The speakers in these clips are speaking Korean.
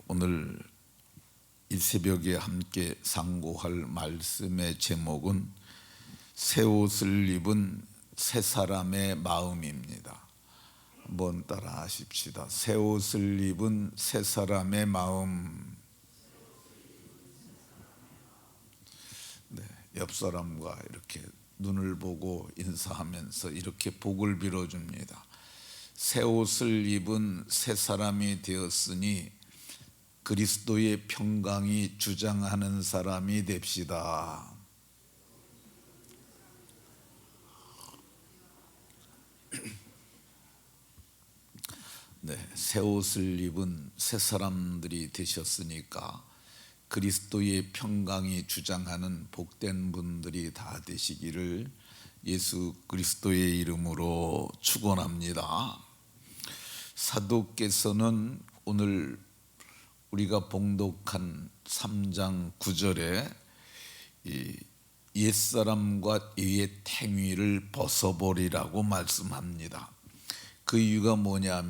오늘 이 새벽에 함께 상고할 말씀의 제목은 새 옷을 입은 새 사람의 마음입니다. 한번 따라 하십시다. 새 옷을 입은 새 사람의 마음. 옆 사람과 이렇게 눈을 보고 인사하면서 이렇게 복을 빌어줍니다. 새 옷을 입은 새 사람이 되었으니 그리스도의 평강이 주장하는 사람이 됩시다. 새 옷을 입은 새 사람들이 되셨으니까 그리스도의 평강이 주장하는 복된 분들이 다 되시기를 예수 그리스도의 이름으로 축원합니다. 사도께서는 오늘 우리가 봉독한 3장 9절에 옛사람과 옛 행위를 벗어버리라고 말씀합니다. 그 이유가 뭐냐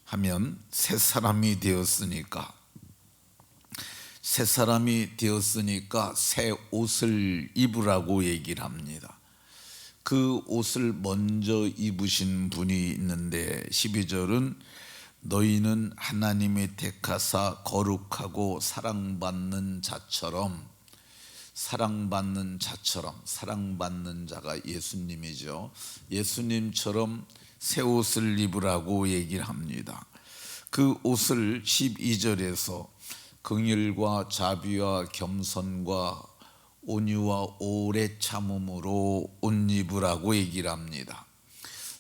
하면 새 사람이 되었으니까 새 옷을 입으라고 얘기를 합니다. 그 옷을 먼저 입으신 분이 있는데 12절은 너희는 하나님의 택하사 거룩하고 사랑받는 자가 예수님이죠. 예수님처럼 새 옷을 입으라고 얘기를 합니다. 그 옷을 12절에서 긍휼과 자비와 겸손과 온유와 오래 참음으로 옷 입으라고 얘기를 합니다.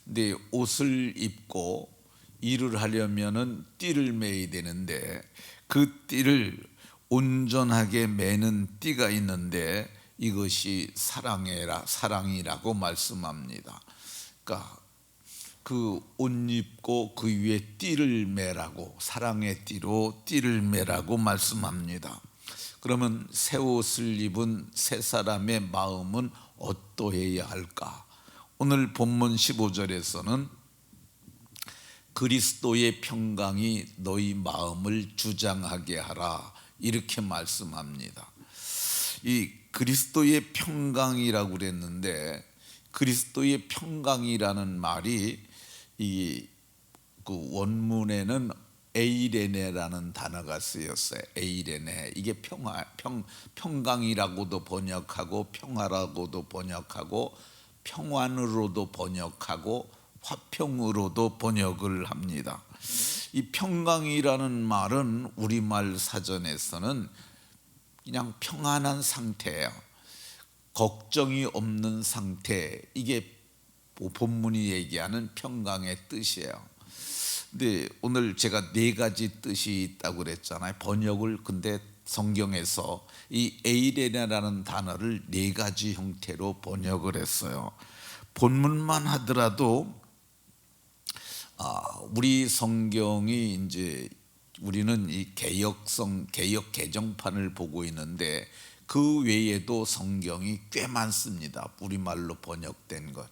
근데 옷을 입고 일을 하려면은 띠를 매야 되는데 그 띠를 온전하게 매는 띠가 있는데 이것이 사랑이라고 말씀합니다. 그러니까 그 옷 입고 그 위에 띠를 매라고, 사랑의 띠로 띠를 매라고 말씀합니다. 그러면 새 옷을 입은 새 사람의 마음은 어떠해야 할까? 오늘 본문 15절에서는 그리스도의 평강이 너희 마음을 주장하게 하라 이렇게 말씀합니다. 이 그리스도의 평강이라고 그랬는데 그리스도의 평강이라는 말이 그 원문에는 에이레네라는 단어가 쓰였어요. 에이레네. 이게 평강이라고도 번역하고 평화라고도 번역하고 평안으로도 번역하고 화평으로도 번역을 합니다. 이 평강이라는 말은 우리말 사전에서는 그냥 평안한 상태예요. 걱정이 없는 상태. 이게 본문이 얘기하는 평강의 뜻이에요. 근데 오늘 제가 4가지 뜻이 있다고 그랬잖아요. 번역을 근데 성경에서 이 에이레네라는 단어를 4가지 형태로 번역을 했어요. 본문만 하더라도 우리 성경이 이제 우리는 이 개역 개정판을 보고 있는데 그 외에도 성경이 꽤 많습니다. 우리말로 번역된 것.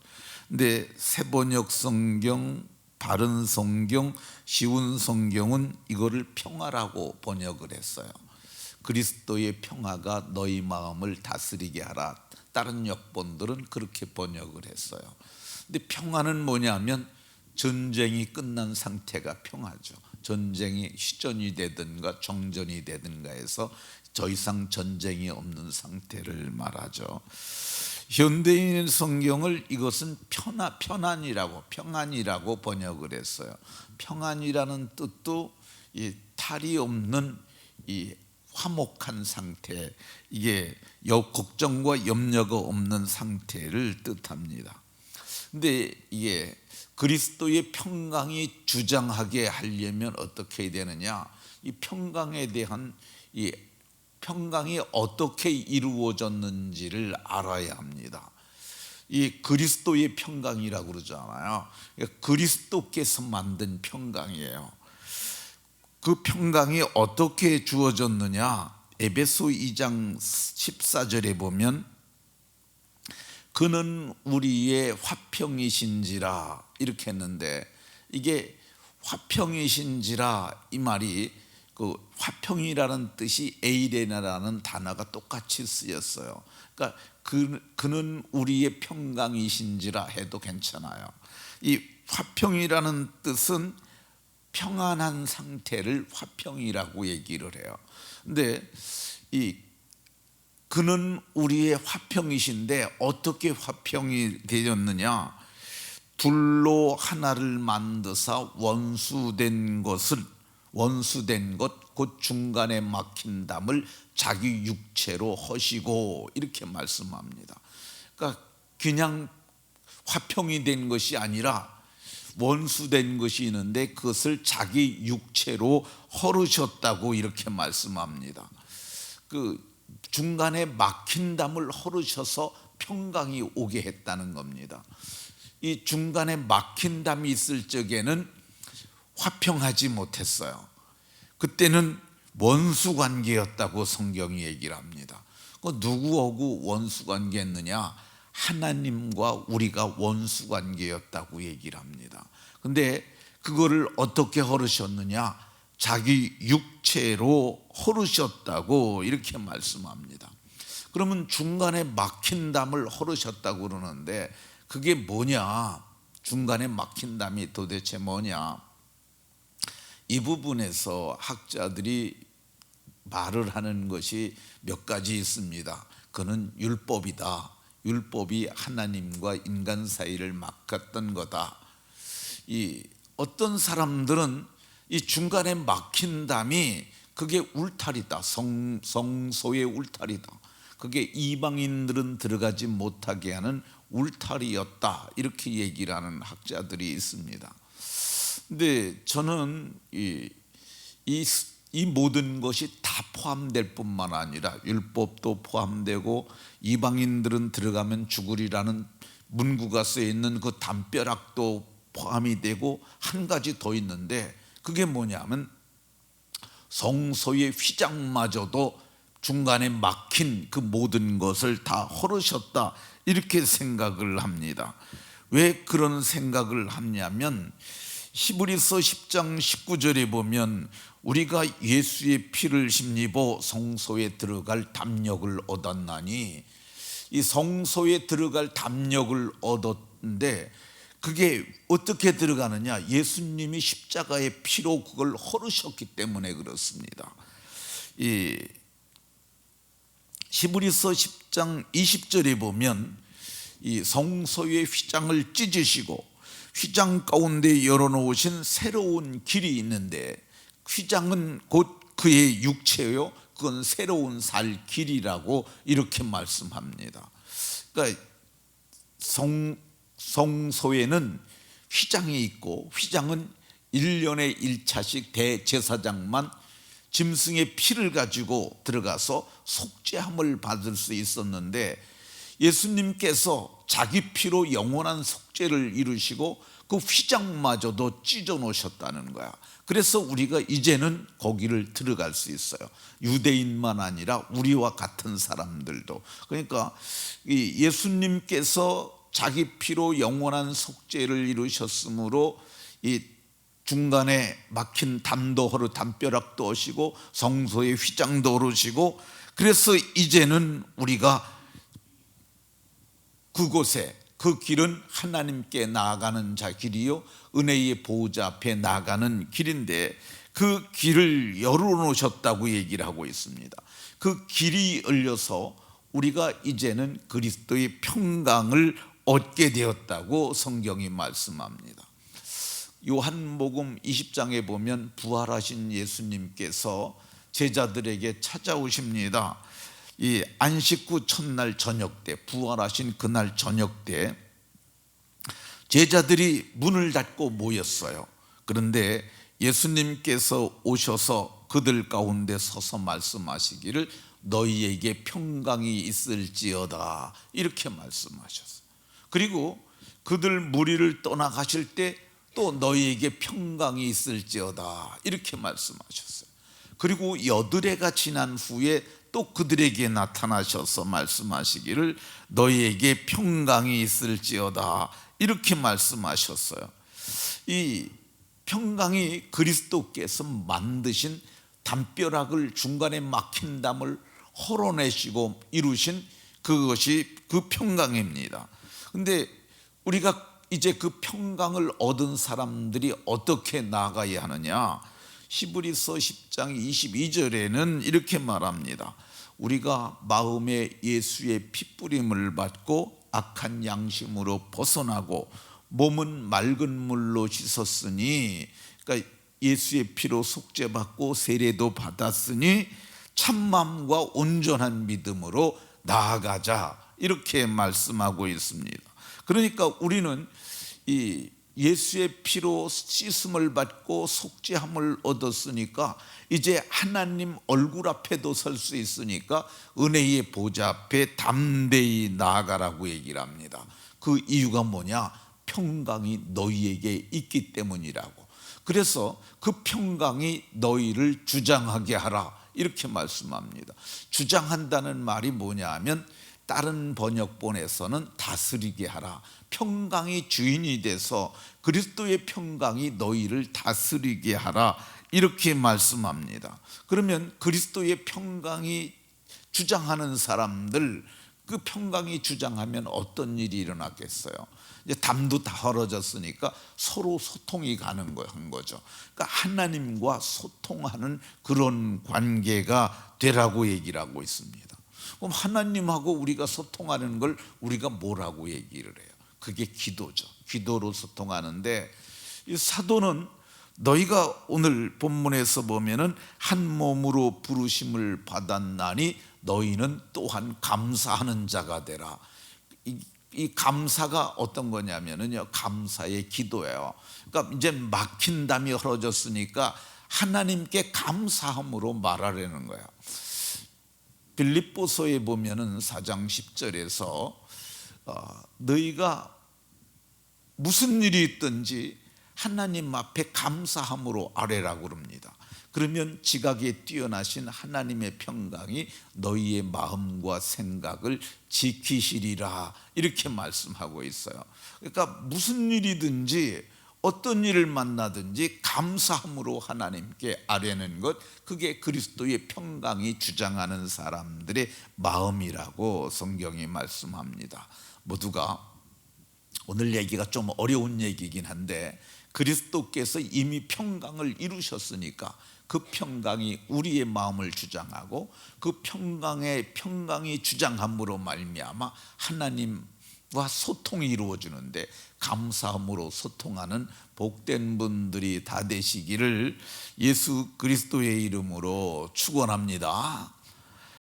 근데 새번역 성경, 바른 성경, 쉬운 성경은 이거를 평화라고 번역을 했어요. 그리스도의 평화가 너희 마음을 다스리게 하라. 다른 역본들은 그렇게 번역을 했어요. 근데 평화는 뭐냐면 전쟁이 끝난 상태가 평화죠. 전쟁이 휴전이 되든가 정전이 되든가 해서 더 이상 전쟁이 없는 상태를 말하죠. 현대인 성경을 이것은 평안이라고 번역을 했어요. 평안이라는 뜻도 이 탈이 없는 이 화목한 상태, 이게 걱정과 염려가 없는 상태를 뜻합니다. 근데 이게 그리스도의 평강이 주장하게 하려면 어떻게 해야 되느냐? 이 평강에 대한 이 평강이 어떻게 이루어졌는지를 알아야 합니다. 이 그리스도의 평강이라고 그러잖아요. 그리스도께서 만든 평강이에요. 그 평강이 어떻게 주어졌느냐? 에베소 2장 14절에 보면 그는 우리의 화평이신지라 이렇게 했는데 이게 화평이신지라 이 말이 그 화평이라는 뜻이 에이레나라는 단어가 똑같이 쓰였어요. 그러니까 그는 우리의 평강이신지라 해도 괜찮아요. 이 화평이라는 뜻은 평안한 상태를 화평이라고 얘기를 해요. 근데 이 그는 우리의 화평이신데 어떻게 화평이 되었느냐? 둘로 하나를 만드사 원수된 것 곧 중간에 막힌 담을 자기 육체로 허시고 이렇게 말씀합니다. 그러니까 그냥 화평이 된 것이 아니라 원수된 것이 있는데 그것을 자기 육체로 헐으셨다고 이렇게 말씀합니다. 그 중간에 막힌 담을 헐으셔서 평강이 오게 했다는 겁니다. 이 중간에 막힌 담이 있을 적에는 화평하지 못했어요. 그때는 원수 관계였다고 성경이 얘기를 합니다. 누구하고 원수 관계였느냐? 하나님과 우리가 원수 관계였다고 얘기를 합니다. 근데 그거를 어떻게 헐으셨느냐? 자기 육체로 헐으셨다고 이렇게 말씀합니다. 그러면 중간에 막힌 담을 헐으셨다고 그러는데 그게 뭐냐? 중간에 막힌 담이 도대체 뭐냐? 이 부분에서 학자들이 말을 하는 것이 몇 가지 있습니다. 그는 율법이다. 율법이 하나님과 인간 사이를 막았던 거다. 이 어떤 사람들은 이 중간에 막힌 담이 그게 울타리다. 성소의 울타리다. 그게 이방인들은 들어가지 못하게 하는 울타리였다. 이렇게 얘기를 하는 학자들이 있습니다. 근데 저는 이 모든 것이 다 포함될 뿐만 아니라 율법도 포함되고 이방인들은 들어가면 죽으리라는 문구가 쓰여 있는 그 담벼락도 포함이 되고 한 가지 더 있는데 그게 뭐냐면 성소의 휘장마저도 중간에 막힌 그 모든 것을 다 헐으셨다 이렇게 생각을 합니다. 왜 그런 생각을 하냐면 히브리서 10장 19절에 보면 우리가 예수의 피를 힘입어 성소에 들어갈 담력을 얻었나니, 이 성소에 들어갈 담력을 얻었는데 그게 어떻게 들어가느냐? 예수님이 십자가의 피로 그걸 헐으셨기 때문에 그렇습니다. 이 히브리서 10장 20절에 보면 이 성소의 휘장을 찢으시고 휘장 가운데 열어놓으신 새로운 길이 있는데 휘장은 곧 그의 육체요, 그건 새로운 살 길이라고 이렇게 말씀합니다. 그러니까 성소에는 휘장이 있고 휘장은 1년에 1차씩 대제사장만 짐승의 피를 가지고 들어가서 속죄함을 받을 수 있었는데 예수님께서 자기 피로 영원한 속죄를 이루시고 그 휘장마저도 찢어 놓으셨다는 거야. 그래서 우리가 이제는 거기를 들어갈 수 있어요. 유대인만 아니라 우리와 같은 사람들도. 그러니까 이 예수님께서 자기 피로 영원한 속죄를 이루셨으므로 이 중간에 막힌 담도 헐으 담벼락도 오시고 성소의 휘장도 오르시고, 그래서 이제는 우리가 그곳에 그 길은 하나님께 나아가는 자 길이요 은혜의 보호자 앞에 나아가는 길인데 그 길을 열어놓으셨다고 얘기를 하고 있습니다. 그 길이 열려서 우리가 이제는 그리스도의 평강을 얻게 되었다고 성경이 말씀합니다. 요한복음 20장에 보면 부활하신 예수님께서 제자들에게 찾아오십니다. 이 안식 후 첫날 저녁 때, 부활하신 그날 저녁 때 제자들이 문을 닫고 모였어요. 그런데 예수님께서 오셔서 그들 가운데 서서 말씀하시기를 너희에게 평강이 있을지어다 이렇게 말씀하셨어요. 그리고 그들 무리를 떠나가실 때 또 너희에게 평강이 있을지어다 이렇게 말씀하셨어요. 그리고 여드레가 지난 후에 또 그들에게 나타나셔서 말씀하시기를 너희에게 평강이 있을지어다 이렇게 말씀하셨어요. 이 평강이 그리스도께서 만드신 담벼락을 중간에 막힌 담을 헐어내시고 이루신 그것이 그 평강입니다. 근데 우리가 이제 그 평강을 얻은 사람들이 어떻게 나아가야 하느냐? 히브리서 10장 22절에는 이렇게 말합니다. 우리가 마음에 예수의 핏부림을 받고 악한 양심으로 벗어나고 몸은 맑은 물로 씻었으니, 그러니까 예수의 피로 속죄받고 세례도 받았으니 참마음과 온전한 믿음으로 나아가자, 이렇게 말씀하고 있습니다. 그러니까 우리는 이 예수의 피로 씻음을 받고 속죄함을 얻었으니까 이제 하나님 얼굴 앞에도 설 수 있으니까 은혜의 보좌 앞에 담대히 나아가라고 얘기를 합니다. 그 이유가 뭐냐? 평강이 너희에게 있기 때문이라고. 그래서 그 평강이 너희를 주장하게 하라, 이렇게 말씀합니다. 주장한다는 말이 뭐냐 하면 다른 번역본에서는 다스리게 하라, 평강이 주인이 돼서 그리스도의 평강이 너희를 다스리게 하라, 이렇게 말씀합니다. 그러면 그리스도의 평강이 주장하는 사람들, 그 평강이 주장하면 어떤 일이 일어났겠어요? 이제 담도 다 헐어졌으니까 서로 소통이 가는 거죠. 그러니까 하나님과 소통하는 그런 관계가 되라고 얘기를 하고 있습니다. 그럼 하나님하고 우리가 소통하는 걸 우리가 뭐라고 얘기를 해요? 그게 기도죠. 기도로 소통하는데, 이 사도는 너희가 오늘 본문에서 보면은 한 몸으로 부르심을 받았나니 너희는 또한 감사하는 자가 되라. 이 감사가 어떤 거냐면은요, 감사의 기도예요. 그러니까 이제 막힌 담이 헐어졌으니까 하나님께 감사함으로 말하려는 거예요. 빌립보서에 보면은 4장 10절에서 너희가 무슨 일이 있든지 하나님 앞에 감사함으로 아뢰라고 그럽니다. 그러면 지각에 뛰어나신 하나님의 평강이 너희의 마음과 생각을 지키시리라, 이렇게 말씀하고 있어요. 그러니까 무슨 일이든지 어떤 일을 만나든지 감사함으로 하나님께 아뢰는 것, 그게 그리스도의 평강이 주장하는 사람들의 마음이라고 성경이 말씀합니다. 모두가 오늘 얘기가 좀 어려운 얘기긴 한데, 그리스도께서 이미 평강을 이루셨으니까 그 평강이 우리의 마음을 주장하고 그 평강이 주장함으로 말미암아 하나님과 소통이 이루어지는데, 감사함으로 소통하는 복된 분들이 다 되시기를 예수 그리스도의 이름으로 축원합니다.